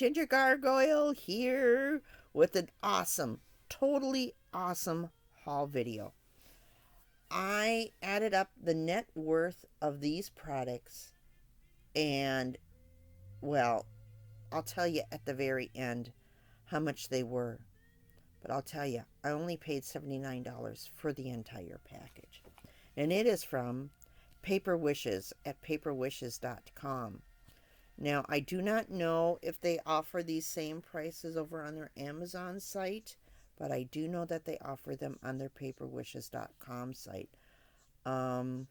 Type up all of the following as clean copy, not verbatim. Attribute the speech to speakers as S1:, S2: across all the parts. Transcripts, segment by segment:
S1: Ginger Gargoyle here with an awesome, totally awesome haul video. I added up the net worth of these products, and well, I'll tell you at the very end how much they were. But I'll tell you, I only paid $79 for the entire package. And it is from Paper Wishes at paperwishes.com. Now, I do not know if they offer these same prices over on their Amazon site, but I do know that they offer them on their paperwishes.com site. And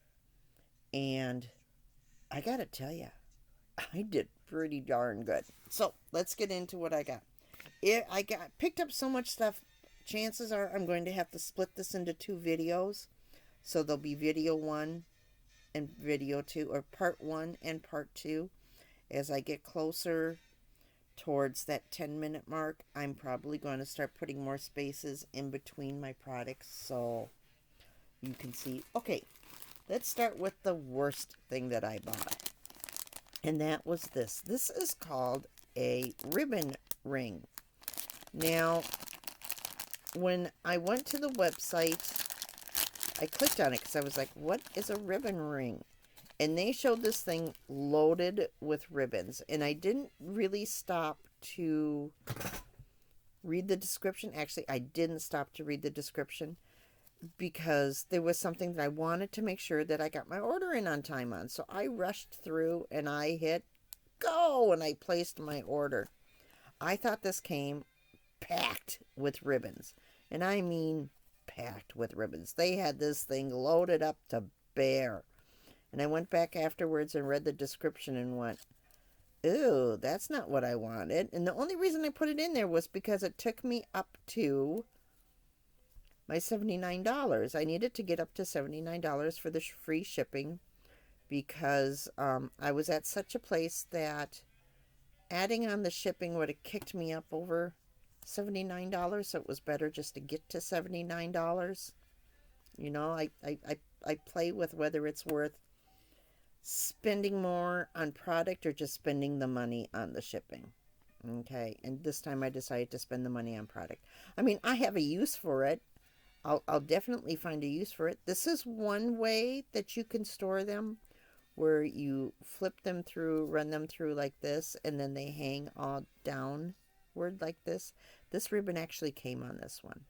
S1: I gotta tell you, I did pretty darn good. So let's get into what I got. I got picked up so much stuff. Chances are I'm going to have to split this into two videos. So there'll be video 1 and video 2, or part 1 and part 2. As I get closer towards that 10-minute mark, I'm probably going to start putting more spaces in between my products so you can see. Okay, let's start with the worst thing that I bought. And that was this. This is called a ribbon ring. Now, when I went to the website, I clicked on it because I was like, what is a ribbon ring? And they showed this thing loaded with ribbons. And I didn't really stop to read the description. Actually, I didn't stop to read the description because there was something that I wanted to make sure that I got my order in on time on. So I rushed through and I hit go and I placed my order. I thought this came packed with ribbons. And I mean packed with ribbons. They had this thing loaded up to bear. And I went back afterwards and read the description and went, ew, that's not what I wanted. And the only reason I put it in there was because it took me up to my $79. I needed to get up to $79 for the free shipping because I was at such a place that adding on the shipping would have kicked me up over $79, so it was better just to get to $79. You know, I play with whether it's worth spending more on product or just spending the money on the shipping. Okay, and this time I decided to spend the money on product. I mean, I have a use for it. I'll definitely find a use for it. This is one way that you can store them, where you flip them through, run them through like this, and then they hang all downward like this. This ribbon actually came on this one.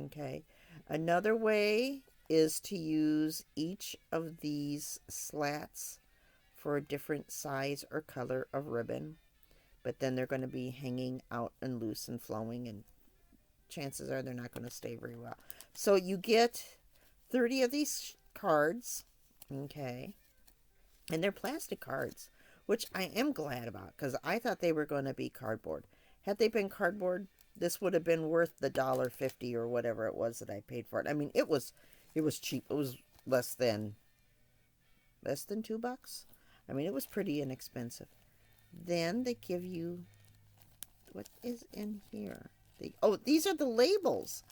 S1: Okay. Another way is to use each of these slats for a different size or color of ribbon, but then they're going to be hanging out and loose and flowing, and chances are they're not going to stay very well. So you get 30 of these cards, okay, and they're plastic cards, which I am glad about because I thought they were going to be cardboard. Had they been cardboard, this would have been worth the $1.50 or whatever it was that I paid for it. I mean, it was cheap. It was less than $2. I mean, it was pretty inexpensive. Then they give you, what is in here? These are the labels.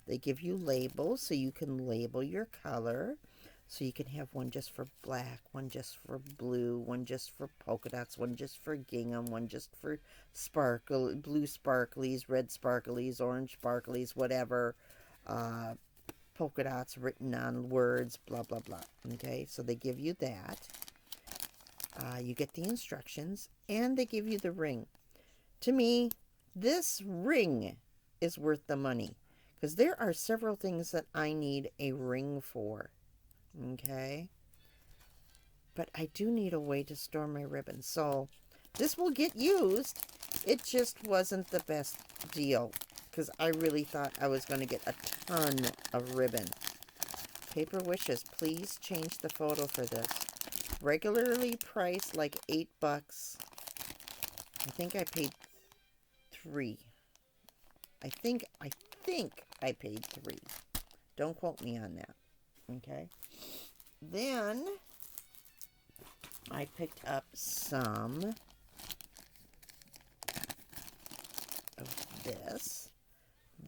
S1: They give you labels so you can label your color. So you can have one just for black, one just for blue, one just for polka dots, one just for gingham, one just for blue sparklies, red sparklies, orange sparklies, whatever. Polka dots written on words, blah, blah, blah. Okay, so they give you that. You get the instructions, and they give you the ring. To me, this ring is worth the money, because there are several things that I need a ring for. Okay, but I do need a way to store my ribbon, so this will get used. It just wasn't the best deal, because I really thought I was going to get a ton of ribbon. Paper Wishes, please change the photo for this. Regularly priced like $8. I think I paid $3. I think I paid $3. Don't quote me on that. Okay. Then I picked up some of this.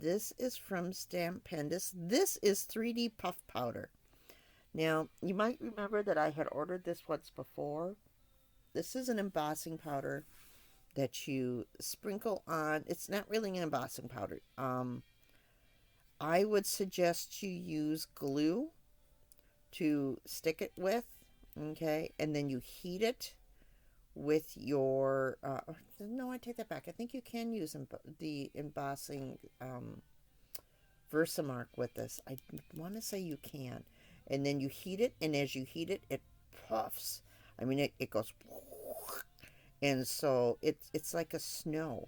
S1: This is from Stampendous. This is 3D puff powder. Now, you might remember that I had ordered this once before. This is an embossing powder that you sprinkle on. It's not really an embossing powder. I would suggest you use glue to stick it with, okay, and then you heat it with your. No, I take that back. I think you can use the embossing Versamark with this. I want to say you can, and then you heat it, and as you heat it, it puffs. I mean, it goes, and so it's like a snow,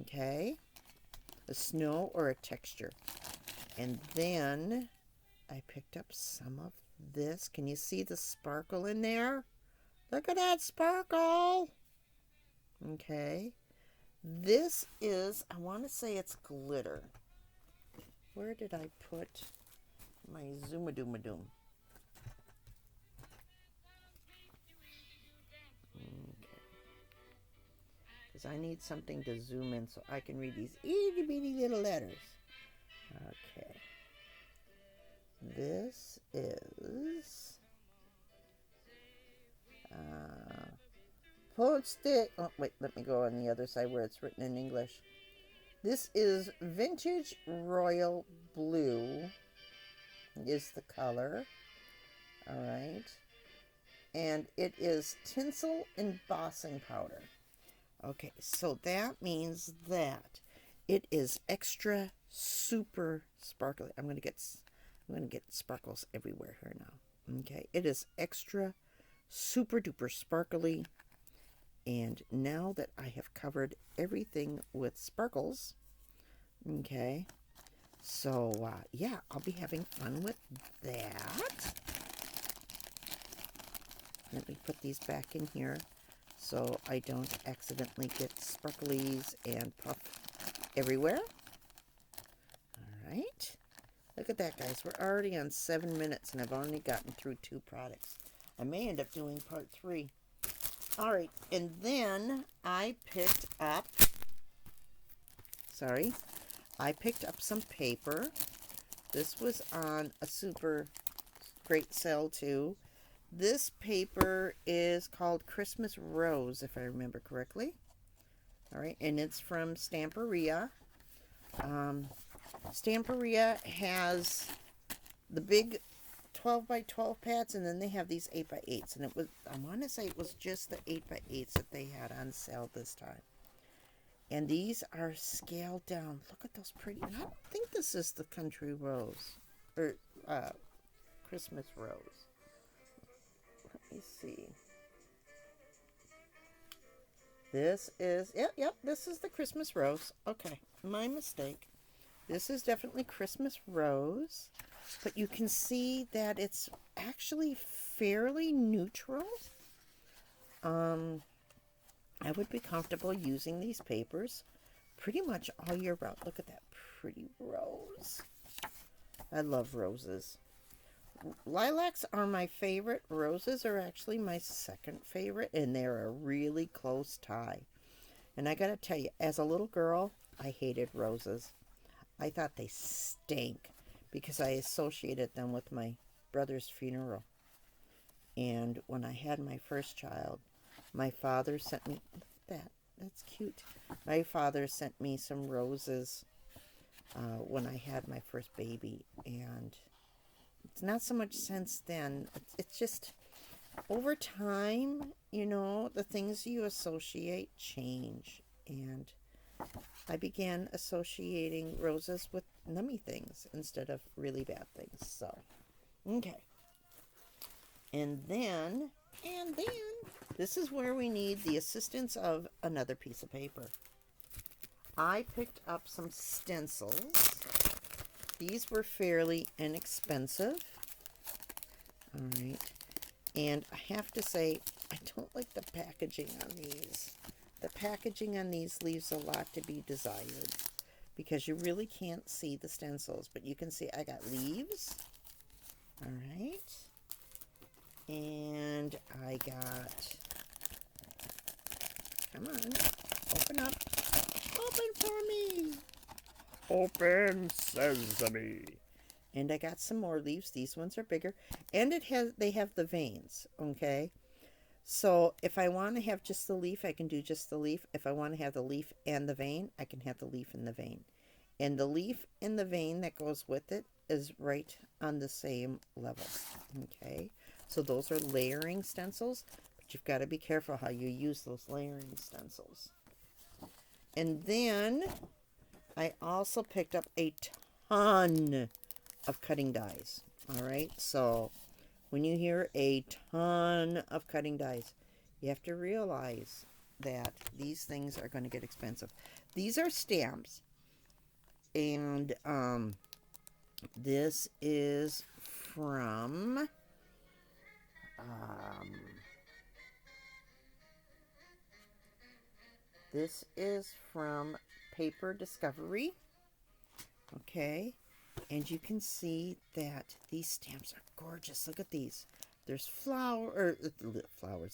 S1: okay, a snow or a texture. And then I picked up some of this. Can you see the sparkle in there? Look at that sparkle. Okay. This is, I want to say it's glitter. Where did I put my Zoomadoom? Okay. Because I need something to zoom in so I can read these itty bitty little letters. Okay. This is post-it. Oh, wait, let me go on the other side where it's written in English. This is Vintage Royal Blue is the color. All right. And it is tinsel embossing powder. Okay, so that means that it is extra super sparkly. I'm gonna get sparkles everywhere here now. Okay, it is extra super duper sparkly. And now that I have covered everything with sparkles, okay, so yeah, I'll be having fun with that. Let me put these back in here so I don't accidentally get sparklies and puff everywhere. All right. Look at that, guys. We're already on 7 minutes, and I've only gotten through 2 products. I may end up doing part 3. All right, and then I picked up some paper. This was on a super great sale, too. This paper is called Christmas Rose, if I remember correctly. All right, and it's from Stamperia. Stamperia has the big 12 by 12 pads, and then they have these 8 by 8s, and it was, I want to say it was just the 8 by 8s that they had on sale this time. And these are scaled down. Look at those pretty. And I don't think this is the country rose or Christmas rose. Let me see. This is, yep, this is the Christmas rose. Okay, my mistake. This is definitely Christmas rose, but you can see that it's actually fairly neutral. I would be comfortable using these papers pretty much all year round. Look at that pretty rose. I love roses. Lilacs are my favorite. Roses are actually my second favorite, and they're a really close tie. And I gotta tell you, as a little girl, I hated roses. I thought they stank because I associated them with my brother's funeral. And when I had my first child, my father sent me, look at that, that's cute. My father sent me some roses when I had my first baby, and it's not so much since then. It's just over time, you know, the things you associate change, and I began associating roses with nummy things instead of really bad things. So, okay. And then, this is where we need the assistance of another piece of paper. I picked up some stencils. These were fairly inexpensive. All right. And I have to say, I don't like the packaging on these. The packaging on these leaves a lot to be desired because you really can't see the stencils, but you can see I got leaves. All right. And I got, come on, open up. Open for me. Open sesame. And I got some more leaves. These ones are bigger. And they have the veins, okay? So if I want to have just the leaf, I can do just the leaf. If I want to have the leaf and the vein, I can have the leaf and the vein. And the leaf and the vein that goes with it is right on the same level. Okay, so those are layering stencils, but you've got to be careful how you use those layering stencils. And then I also picked up a ton of cutting dies. All right, so when you hear a ton of cutting dies, you have to realize that these things are going to get expensive. These are stamps, and this is from Paper Discovery. Okay, and you can see that these stamps are gorgeous. Look at these. There's flowers.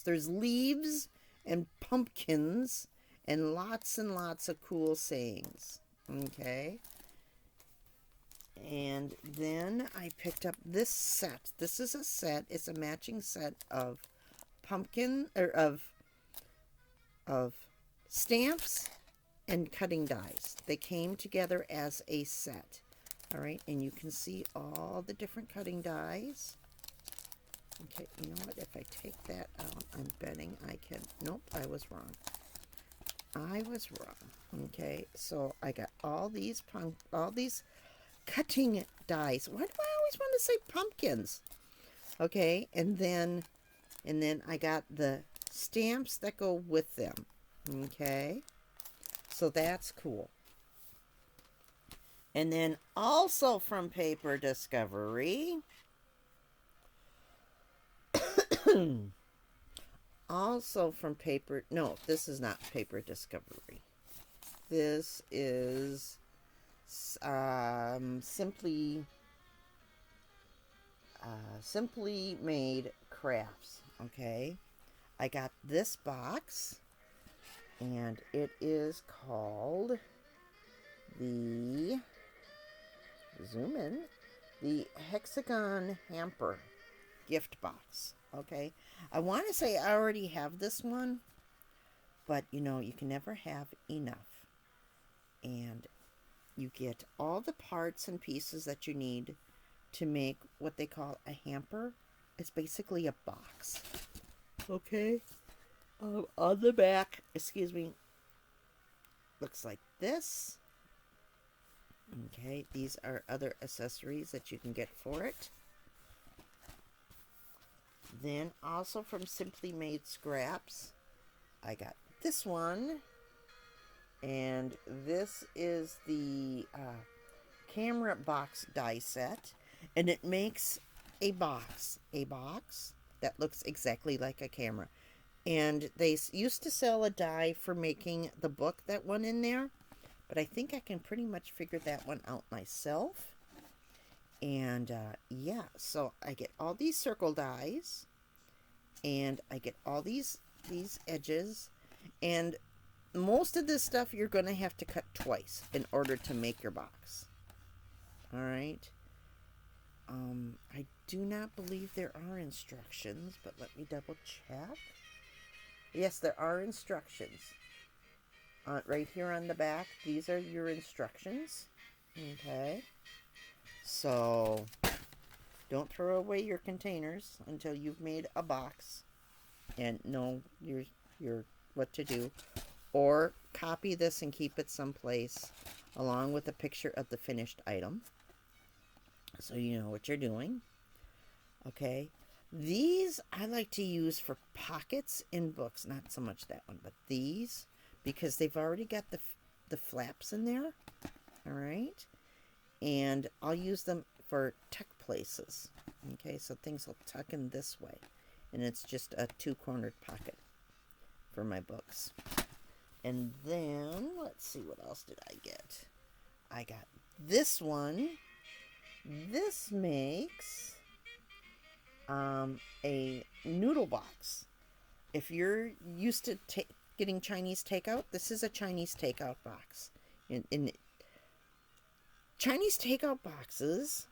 S1: There's leaves and pumpkins and lots of cool sayings. Okay. And then I picked up this set. This is a set. It's a matching set of pumpkin or of stamps and cutting dies. They came together as a set. All right, and you can see all the different cutting dies. Okay, you know what? If I take that out, I'm betting I can. Nope, I was wrong. I was wrong. Okay, so I got all these cutting dies. Why do I always want to say pumpkins? Okay, and then I got the stamps that go with them. Okay, so that's cool. And then also from Paper Discovery, no, this is not Paper Discovery. This is Simply Made Crafts. Okay, I got this box, and it is called the the Hexagon Hamper gift box. Okay, I want to say I already have this one, but you know, you can never have enough. And you get all the parts and pieces that you need to make what they call a hamper. It's basically a box. Okay, on the back, looks like this. Okay, these are other accessories that you can get for it. Then also from Simply Made Scraps, I got this one. And this is the camera box die set. And it makes a box that looks exactly like a camera. And they used to sell a die for making the book that went in there. But I think I can pretty much figure that one out myself. And yeah, so I get all these circle dies, and I get all these edges, and most of this stuff you're going to have to cut twice in order to make your box. All right. I do not believe there are instructions, but let me double check. Yes, there are instructions. Right here on the back, these are your instructions. Okay. So, don't throw away your containers until you've made a box and know your what to do. Or copy this and keep it someplace along with a picture of the finished item, so you know what you're doing. Okay. These I like to use for pockets in books. Not so much that one, but these, because they've already got the flaps in there. All right. And I'll use them for tuck places. Okay, so things will tuck in this way. And it's just a two-cornered pocket for my books. And then, let's see, what else did I get? I got this one. This makes a noodle box. If you're used to getting Chinese takeout, this is a Chinese takeout box. In Chinese takeout boxes,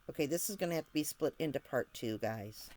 S1: okay, this is going to have to be split into part 2, guys.